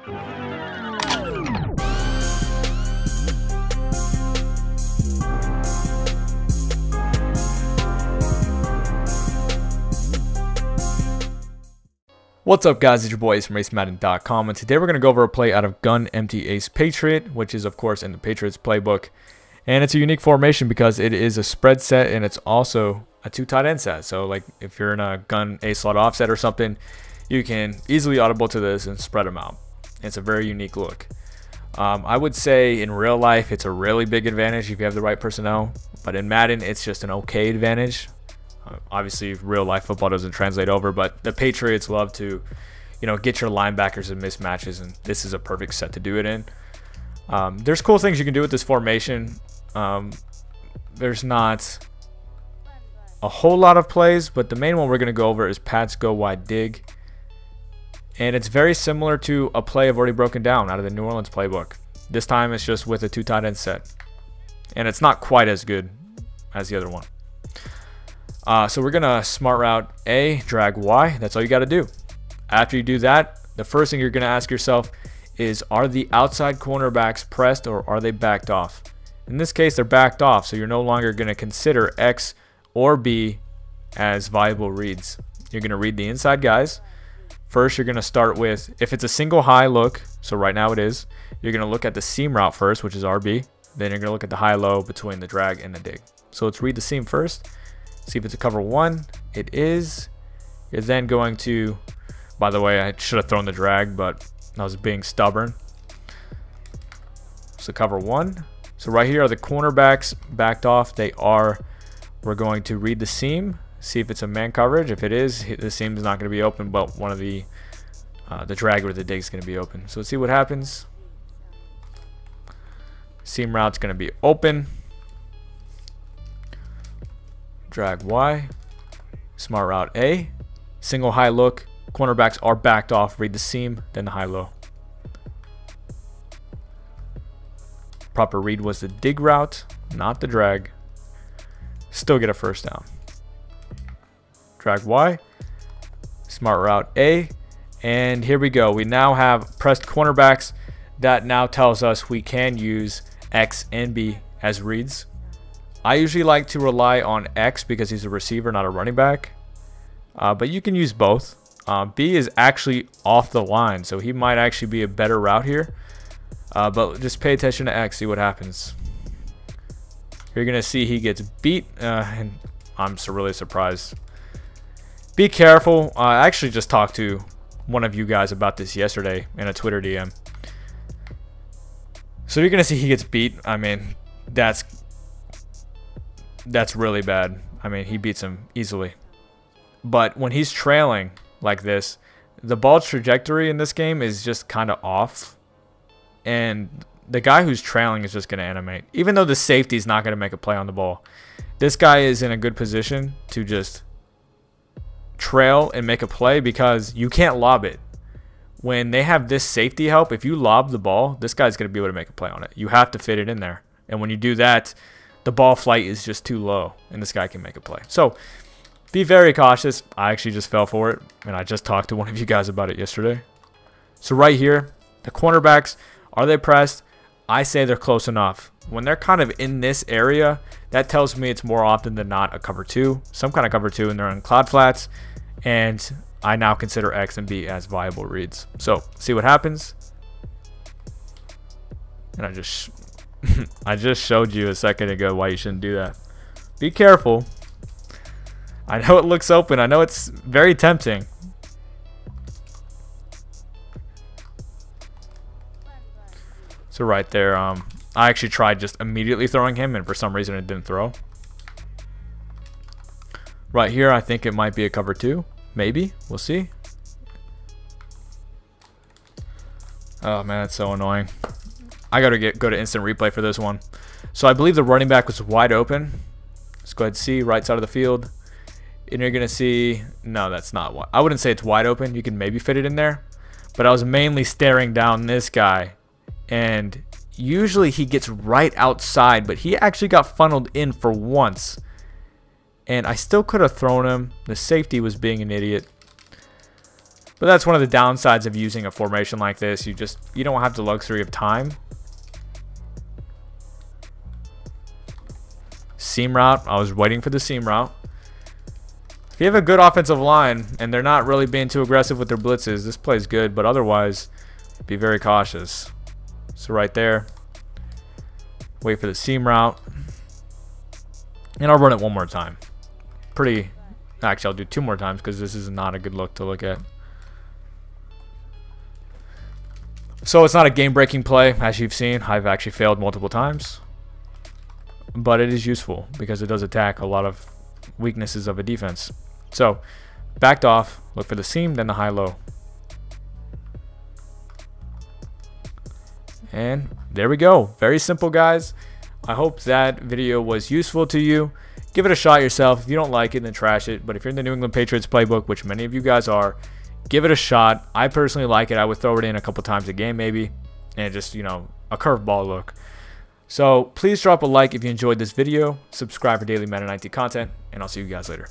What's up, guys? It's your boy Ace from Madden.com, and today we're going to go over a play out of gun Empty Ace Patriot, which is of course in the Patriots playbook. And it's a unique formation because it is a spread set and it's also a 2 tight end set. So like if you're in a gun ace slot offset or something, you can easily audible to this and spread them out. It's a very unique look. I would say in real life it's a really big advantage if you have the right personnel, but in Madden it's just an okay advantage. Obviously real life football doesn't translate over, but the Patriots love to, you know, get your linebackers in mismatches, and this is a perfect set to do it in. There's cool things you can do with this formation. There's not a whole lot of plays, but the main one we're going to go over is Pats go wide dig, and it's very similar to a play I've already broken down out of the New Orleans playbook. This time it's just with a 2 tight end set, and it's not quite as good as the other one. So we're gonna smart route A, drag Y. That's all you got to do. After you do that, the first thing you're gonna ask yourself is, are the outside cornerbacks pressed or are they backed off? In this case, they're backed off, so you're no longer gonna consider X or B as viable reads. You're gonna read the inside guys. First, you're gonna start with, if it's a single high look, so right now it is, you're gonna look at the seam route first, which is RB. Then you're gonna look at the high-low between the drag and the dig. So let's read the seam first. See if it's a cover 1. It is. You're then going to, by the way, I should have thrown the drag, but I was being stubborn. So cover 1. So right here are the cornerbacks backed off. They are. We're going to read the seam, see if it's a man coverage. If it is, the seam is not going to be open, but one of the drag or the dig is going to be open. So let's see what happens. Seam route's going to be open. Drag Y, smart route A, single high look, cornerbacks are backed off, read the seam, then the high-low. Proper read was the dig route, not the drag. Still get a first down. Drag Y, smart route A, and here we go. We now have pressed cornerbacks. That now tells us we can use X and B as reads. I usually like to rely on X because he's a receiver, not a running back. But you can use both. B is actually off the line, so he might actually be a better route here. But just pay attention to X, see what happens. You're going to see he gets beat, and I'm really surprised. Be careful. I actually just talked to one of you guys about this yesterday in a Twitter DM. So you're going to see he gets beat. I mean, that's really bad. I mean, he beats him easily. But when he's trailing like this, the ball's trajectory in this game is just kind of off. And the guy who's trailing is just going to animate. Even though the safety is not going to make a play on the ball, this guy is in a good position to just trail and make a play because you can't lob it. When they have this safety help, if you lob the ball, this guy's going to be able to make a play on it. You have to fit it in there. And when you do that, the ball flight is just too low, and this guy can make a play. So be very cautious. I actually just fell for it, and I just talked to one of you guys about it yesterday. So right here, the cornerbacks, are they pressed? I say they're close enough. When they're kind of in this area, that tells me it's more often than not a cover 2, some kind of cover 2, and they're in cloud flats, and I now consider X and B as viable reads. So see what happens. And I just showed you a second ago why you shouldn't do that. Be careful. I know it looks open. I know it's very tempting. So right there, I actually tried just immediately throwing him, and for some reason it didn't throw. Right here, I think it might be a cover 2. Maybe. We'll see. Oh man, that's so annoying. I gotta go to instant replay for this one. So I believe the running back was wide open. Let's go ahead and see right side of the field. And you're gonna see, no, that's not what I wouldn't say it's wide open. You can maybe fit it in there, but I was mainly staring down this guy, and usually he gets right outside, but he actually got funneled in for once, and I still could have thrown him. The safety was being an idiot. So that's one of the downsides of using a formation like this. You don't have the luxury of time. Seam route. I was waiting for the seam route. If you have a good offensive line and they're not really being too aggressive with their blitzes, this play is good, but otherwise, be very cautious. So right there, wait for the seam route. And I'll run it one more time. Actually, I'll do 2 more times because this is not a good look to look at. So it's not a game-breaking play, as you've seen. I've actually failed multiple times. But it is useful because it does attack a lot of weaknesses of a defense. So, backed off, look for the seam, then the high-low. And there we go. Very simple, guys. I hope that video was useful to you. Give it a shot yourself. If you don't like it, then trash it. But if you're in the New England Patriots playbook, which many of you guys are, give it a shot. I personally like it. I would throw it in a couple times a game maybe. And just, you know, a curveball look. So please drop a like if you enjoyed this video. Subscribe for daily Madden 19 content. And I'll see you guys later.